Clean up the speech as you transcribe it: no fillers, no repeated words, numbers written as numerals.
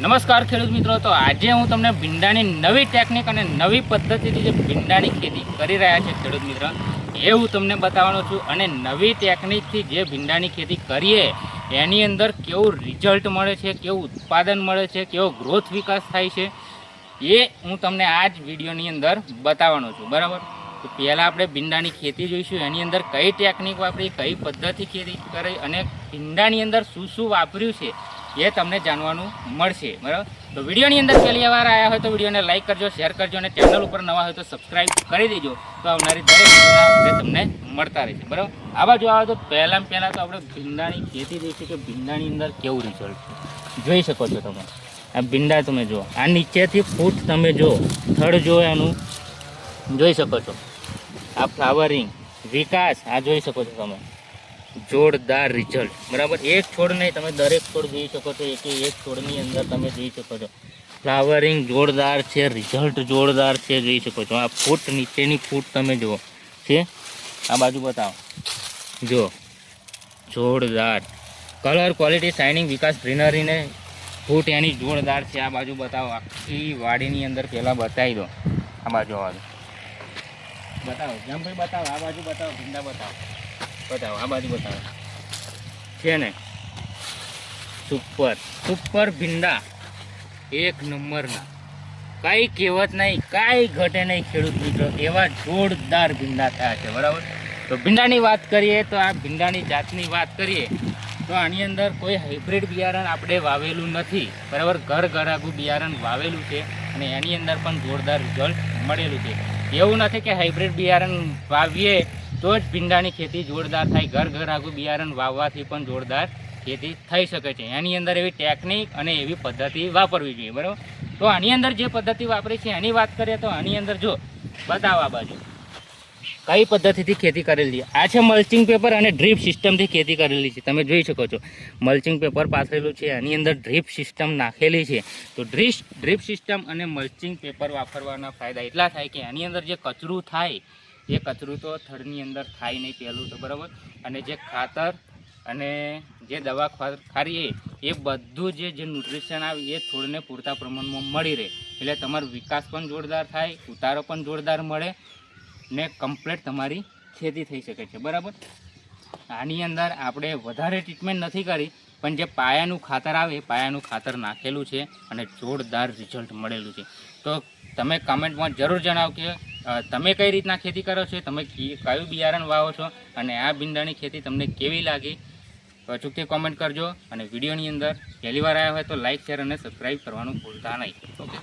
નમસ્કાર ખેડૂત મિત્રો, તો આજે હું તમને ભીંડાની નવી ટેકનિક અને નવી પદ્ધતિથી જે ભીંડાની ખેતી કરી રહ્યા છે ખેડૂત મિત્ર, એ હું તમને બતાવવાનો છું. અને નવી ટેકનિકથી જે ભીંડાની ખેતી કરીએ એની અંદર કેવું રિઝલ્ટ મળે છે, કેવું ઉત્પાદન મળે છે, કેવો ગ્રોથ વિકાસ થાય છે, એ હું તમને આ જ વિડીયોની અંદર બતાવવાનો છું. બરાબર? તો પહેલાં આપણે ભીંડાની ખેતી જોઈશું, એની અંદર કઈ ટેકનિક વાપરી, કઈ પદ્ધતિ ખેતી કરી અને ભીંડાની અંદર શું શું વાપર્યું છે એ તમને જાણવાનું મળશે. બરાબર? તો વિડીયોની અંદર પહેલી વાર આવ્યા હોય તો વિડીયોને લાઇક કરજો, શેર કરજો અને ચેનલ ઉપર નવા હોય તો સબસ્ક્રાઈબ કરી દેજો, તો આવનારી દરેક વિડીયોના અપડેટ તમને મળતા રહેશે. બરાબર? આ બાજુ આવે તો પહેલાં તો આપણે ભીંડાની ખેતી જોઈશું કે ભીંડાની અંદર કેવું રિઝલ્ટ જોઈ શકો છો તમે. આ ભીંડા તમે જુઓ, આ નીચેથી ફૂટ તમે જુઓ, થડ જો એનું જોઈ શકો છો. આ ફ્લાવરિંગ વિકાસ આ જોઈ શકો છો તમે, જોરદાર રિઝલ્ટ. બરાબર? એક છોડ નહીં, તમે દરેક છોડ જોઈ શકો છો, એક છોડની અંદર તમે જોઈ શકો છો ફ્લાવરિંગ જોરદાર છે, રિઝલ્ટ જોરદાર છે, જોઈ શકો છો. આ ફૂટ નીચેની ફૂટ તમે જુઓ છે, આ બાજુ બતાવો, જુઓ જોરદાર કલર, ક્વોલિટી, શાઇનિંગ, વિકાસ, ગ્રીનરીને ફૂટ એની જોરદાર છે. આ બાજુ બતાવો, આખી વાડીની અંદર પહેલાં બતાવી દો. આ બાજુ બતાવો, જેમ ભાઈ બતાવો, આ બાજુ બતાવો, ભીંડા બતાવો, આ બાજુ બતાવો, છે ને સુપર ભીંડા, એક નંબરના, કાંઈ કહેવત નહીં, કાંઈ ઘટે નહીં ખેડૂત મિત્રો, એવા જોરદાર ભીંડા થયા છે. બરાબર? તો ભીંડાની વાત કરીએ તો આ ભીંડાની જાતની વાત કરીએ તો આની અંદર કોઈ હાઇબ્રિડ બિયારણ આપણે વાવેલું નથી. બરાબર? ઘરઘરાગું બિયારણ વાવેલું છે અને એની અંદર પણ જોરદાર રિઝલ્ટ મળેલું છે. એવું નથી કે હાઇબ્રિડ બિયારણ વાવીએ તો જ ભીંડાની ખેતી જોરદાર થાય. ઘરઘરાગું બિયારણ વાવવાથી પણ જોરદાર ખેતી થઈ શકે છે. એની અંદર એવી ટેકનિક અને એવી પદ્ધતિ વાપરવી જોઈએ. બરાબર? તો આની અંદર જે પદ્ધતિ વાપરી છે એની વાત કરીએ તો આની અંદર જો બતાવવા બાજુ કઈ પદ્ધતિથી ખેતી કરેલી છે. આ છે મલ્ચિંગ પેપર અને ડ્રીપ સિસ્ટમથી ખેતી કરેલી છે. તમે જોઈ શકો છો મલ્ચિંગ પેપર પાથરેલું છે, એની અંદર ડ્રીપ સિસ્ટમ નાખેલી છે. તો ડ્રીપ સિસ્ટમ અને મલ્ચિંગ પેપર વાપરવાના ફાયદા એટલા થાય કે એની અંદર જે કચરું થાય એ કચરું તો થડની અંદર થાય નહીં પહેલું તો. બરાબર? અને જે ખાતર અને જે દવા ખારીએ એ બધું જે ન્યુટ્રિશન આવે એ છોડને પૂરતા પ્રમાણમાં મળી રહે, એટલે તમારો વિકાસ પણ જોરદાર થાય, ઉતારો પણ જોરદાર મળે ને કમ્પ્લીટ તમારી ખેતી થઈ શકે છે. બરાબર? આની અંદર આપણે વધારે ટ્રીટમેન્ટ નથી કરી, પણ જે પાયાનું ખાતર આવે એ પાયાનું ખાતર નાખેલું છે અને જોરદાર રિઝલ્ટ મળેલું છે. તો તમે કમેન્ટમાં જરૂર જણાવો કે તમે કઈ રીતના ખેતી કરો છો, તમે કયું બિયારણ વાવો છો અને આ ભીંડાની ખેતી તમને કેવી લાગી અચૂકથી કોમેન્ટ કરજો. અને વિડીયોની અંદર પહેલી વાર આવ્યા હોય તો લાઇક, શેર અને સબસ્ક્રાઈબ કરવાનું ભૂલતા નહીં. ઓકે.